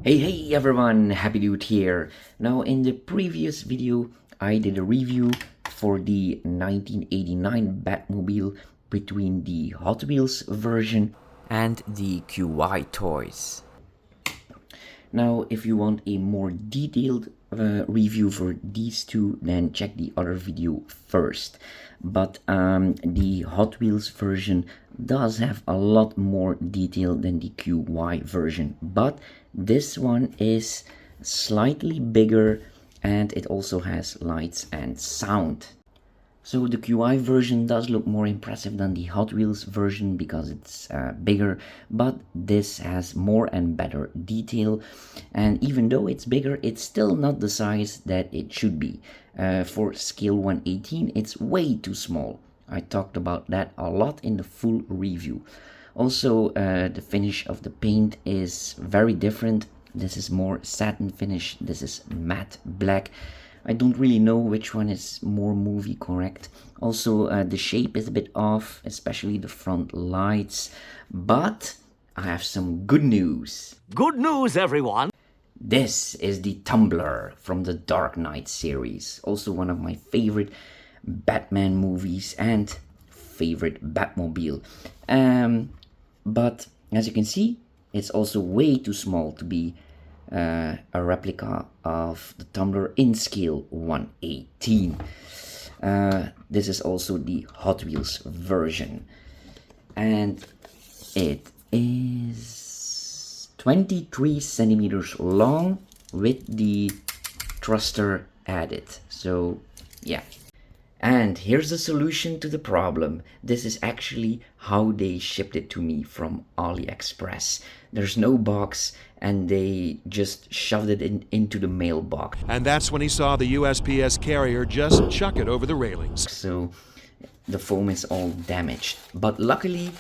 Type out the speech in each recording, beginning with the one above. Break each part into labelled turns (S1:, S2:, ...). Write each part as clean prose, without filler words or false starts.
S1: Hey everyone, Happy Dude here. Now in the previous video I did a review for the 1989 Batmobile between the Hot Wheels version and the QY toys. Now if you want a more detailed review for these two, then check the other video first. But the Hot Wheels version does have a lot more detail than the QY version, but this one is slightly bigger and it also has lights and sound. So the QI version does look more impressive than the Hot Wheels version because it's bigger, but this has more and better detail, and even though it's bigger, it's still not the size that it should be. For scale 1/18, it's way too small. I talked about that a lot in the full review. Also, the finish of the paint is very different. This is more satin finish, this is matte black. I don't really know which one is more movie correct. Also, the shape is a bit off, especially the front lights. But I have some good news.
S2: Good news, everyone!
S1: This is the Tumbler from the Dark Knight series. Also one of my favorite Batman movies and favorite Batmobile. But as you can see, it's also way too small to be a replica of the Tumbler in scale 1/18. This is also the Hot Wheels version, and it is 23 centimeters long with the thruster added. So yeah. And here's the solution to the problem. This is actually how they shipped it to me from AliExpress. There's no box and they just shoved it into the mailbox.
S3: And that's when he saw the USPS carrier just chuck it over the railings.
S1: So the foam is all damaged. But luckily,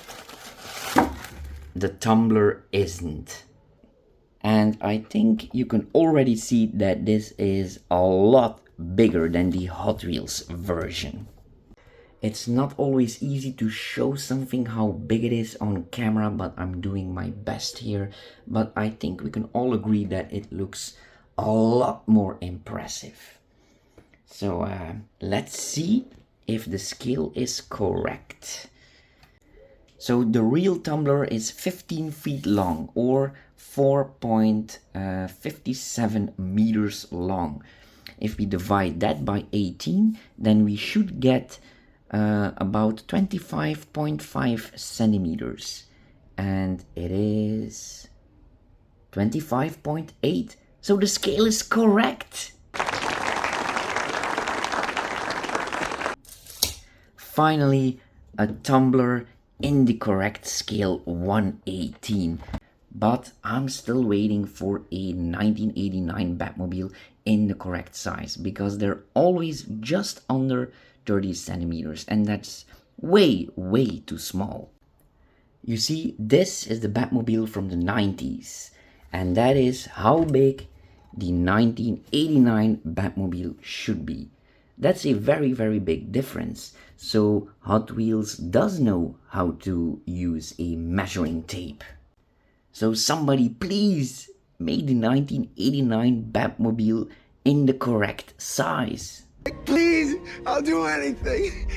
S1: the Tumbler isn't. And I think you can already see that this is a lot bigger than the Hot Wheels version. It's not always easy to show something how big it is on camera, but I'm doing my best here. But I think we can all agree that it looks a lot more impressive. So let's see if the scale is correct. So the real Tumbler is 15 feet long or 4.57 meters long. If we divide that by 18, then we should get about 25.5 centimeters. And it is 25.8. So the scale is correct. Finally, a Tumbler in the correct scale 1/18. But I'm still waiting for a 1989 Batmobile in the correct size because they're always just under 30 centimeters and that's way too small. You see, this is the Batmobile from the 90s and that is how big the 1989 Batmobile should be. That's a very big difference. So Hot Wheels does know how to use a measuring tape. So somebody please make the 1989 Batmobile in the correct size.
S4: Please, I'll do anything.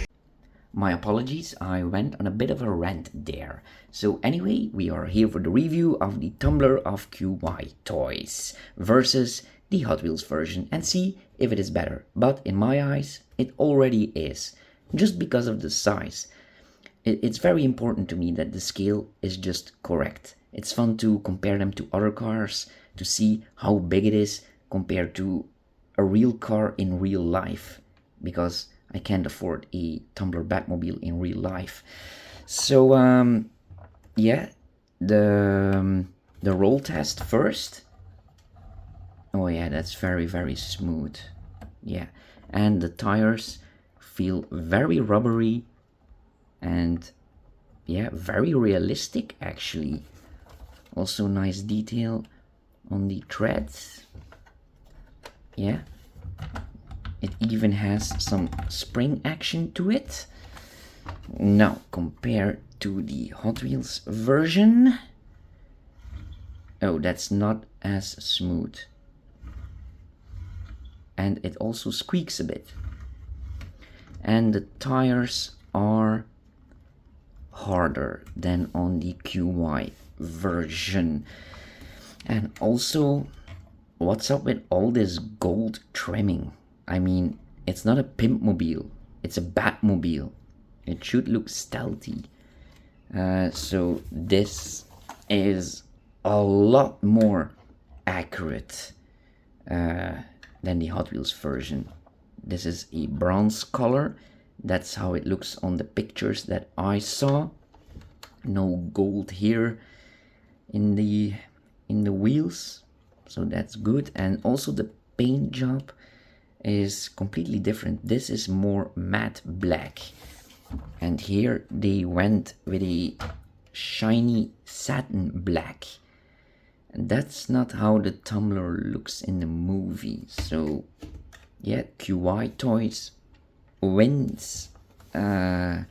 S1: My apologies, I went on a bit of a rant there. So anyway, we are here for the review of the Tumbler of QY toys versus the Hot Wheels version and see if it is better. But in my eyes, it already is, just because of the size. It's very important to me that the scale is just correct. It's fun to compare them to other cars, to see how big it is compared to a real car in real life, because I can't afford a Tumbler Batmobile in real life. So yeah, the roll test first. Oh yeah, that's very smooth. Yeah, and the tires feel very rubbery and yeah, very realistic actually. Also nice detail on the treads. Yeah, it even has some spring action to it. Now compared to the Hot Wheels version, Oh, that's not as smooth. And it also squeaks a bit. And the tires are harder than on the QY version. And also, what's up with all this gold trimming? I mean, it's not a pimpmobile, it's a Batmobile. It should look stealthy. So this is a lot more accurate than the Hot Wheels version. This is a bronze color. That's how it looks on the pictures that I saw. No gold here in the wheels, so that's good. And also the paint job is completely different. This is more matte black, and here they went with a shiny satin black. And that's not how the Tumbler looks in the movie. So yeah, QY Toys wins in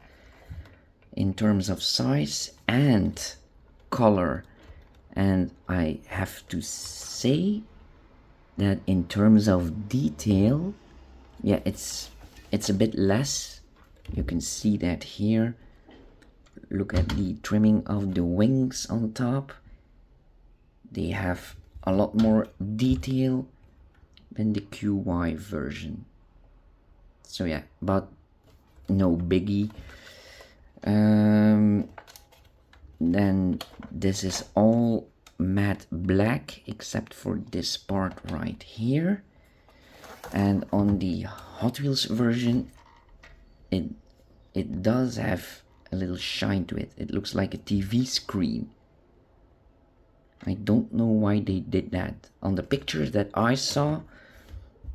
S1: terms of size and color. And I have to say that in terms of detail, yeah, it's a bit less. You can see that here. Look at the trimming of the wings on top. They have a lot more detail than the QY version. So yeah, but no biggie. Then this is all matte black except for this part right here. And on the Hot Wheels version, it does have a little shine to it. It looks like a TV screen. I don't know why they did that. On the pictures that I saw,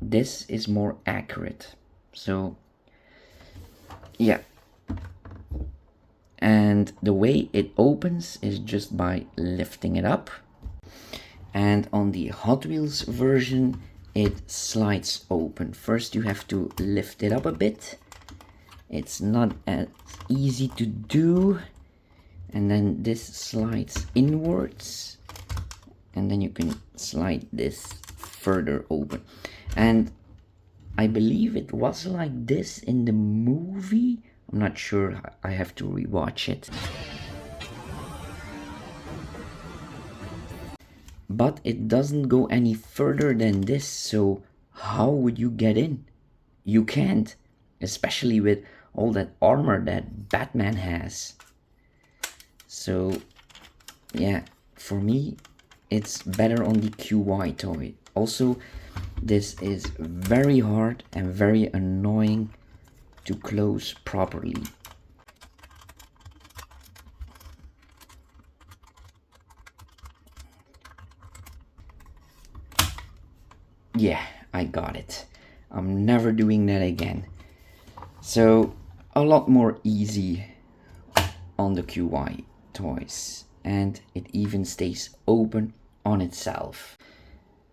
S1: this is more accurate. So yeah. And the way it opens is just by lifting it up. And on the Hot Wheels version, it slides open. First you have to lift it up a bit. It's not as easy to do. And then this slides inwards. And then you can slide this further open. And I believe it was like this in the movie. I'm not sure, I have to rewatch it. But it doesn't go any further than this, so how would you get in? You can't, especially with all that armor that Batman has. So yeah, for me, it's better on the QY toy. Also, this is very hard and very annoying to close properly. Yeah, I got it. I'm never doing that again. So a lot more easy on the QY toys, and it even stays open on itself.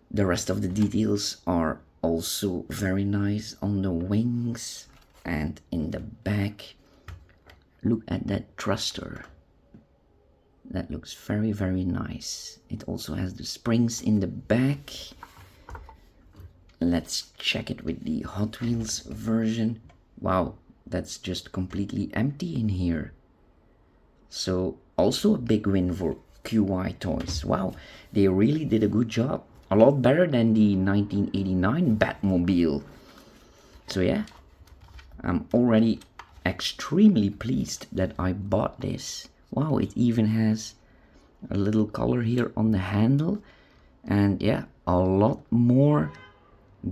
S1: The rest of the details are also very nice on the wings and in the back. Look at that thruster. That looks very, very nice. It also has the springs in the back. Let's check it with the Hot Wheels version. Wow, that's just completely empty in here. So also a big win for QY Toys. Wow, they really did a good job. A lot better than the 1989 Batmobile. So yeah, I'm already extremely pleased that I bought this. Wow, it even has a little color here on the handle. And yeah, a lot more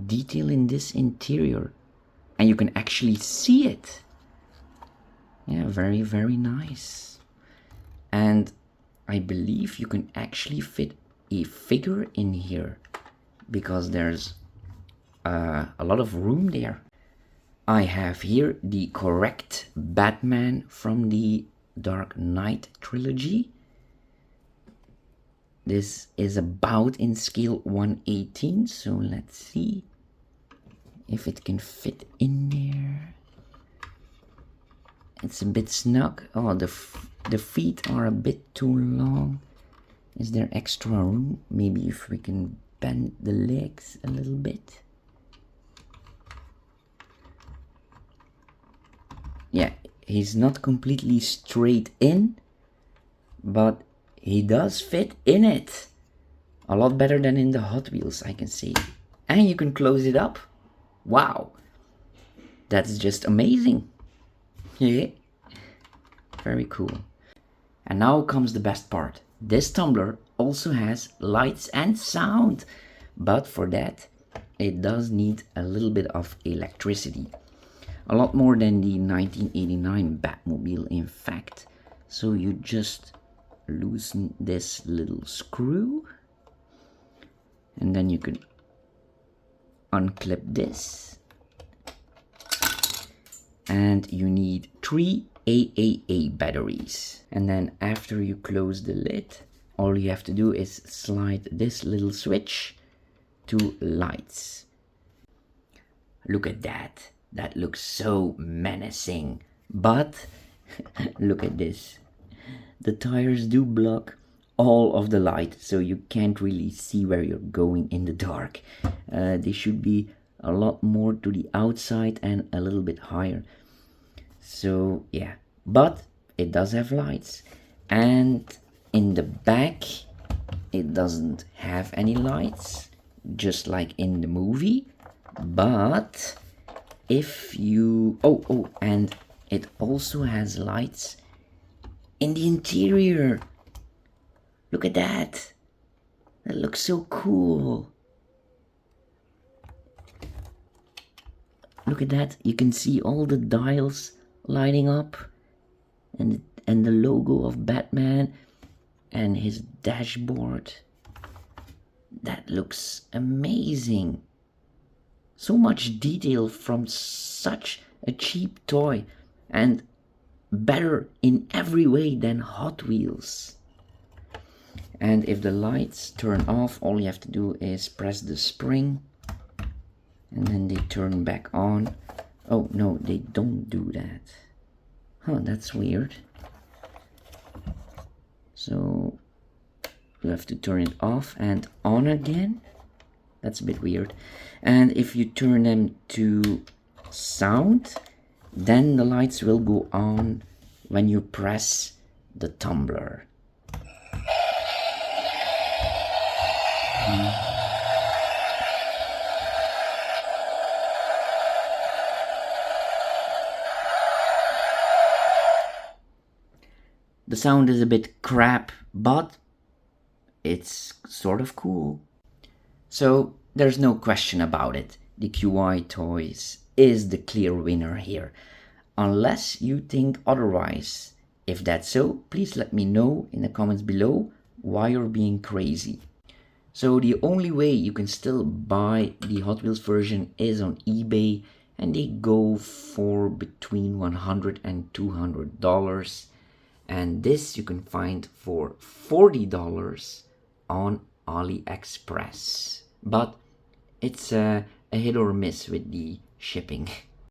S1: detail in this interior. And you can actually see it. Yeah, very, very nice. And I believe you can actually fit a figure in here because there's a lot of room there. I have here the correct Batman from the Dark Knight trilogy. This is about in scale 1/18, so let's see if it can fit in there. It's a bit snug. Oh, the feet are a bit too long. Is there extra room? Maybe if we can bend the legs a little bit. Yeah, he's not completely straight in, but he does fit in it. A lot better than in the Hot Wheels, I can say. And you can close it up. Wow. That's just amazing. Yeah. Very cool. And now comes the best part. This tumbler also has lights and sound. But for that, it does need a little bit of electricity. A lot more than the 1989 Batmobile, in fact. So you just loosen this little screw. And then you can unclip this. And you need 3 AAA batteries. And then after you close the lid, all you have to do is slide this little switch to lights. Look at that. That looks so menacing. But look at this. The tires do block all of the light, so you can't really see where you're going in the dark. They should be a lot more to the outside and a little bit higher. So yeah, but it does have lights. And in the back, it doesn't have any lights, just like in the movie. But if you... and it also has lights in the interior. Look at that. That looks so cool. Look at that. You can see all the dials lighting up. And the logo of Batman. And his dashboard. That looks amazing. So much detail from such a cheap toy. And better in every way than Hot Wheels. And if the lights turn off, all you have to do is press the spring. And then they turn back on. Oh, no, they don't do that. Huh, that's weird. So you have to turn it off and on again. That's a bit weird. And if you turn them to sound, then the lights will go on when you press the tumbler. The sound is a bit crap, but it's sort of cool. So there's no question about it. The QI Toys is the clear winner here. Unless you think otherwise. If that's so, please let me know in the comments below why you're being crazy. So the only way you can still buy the Hot Wheels version is on eBay, and they go for between $100 and $200. And this you can find for $40 on AliExpress. But it's a hit or miss with the shipping.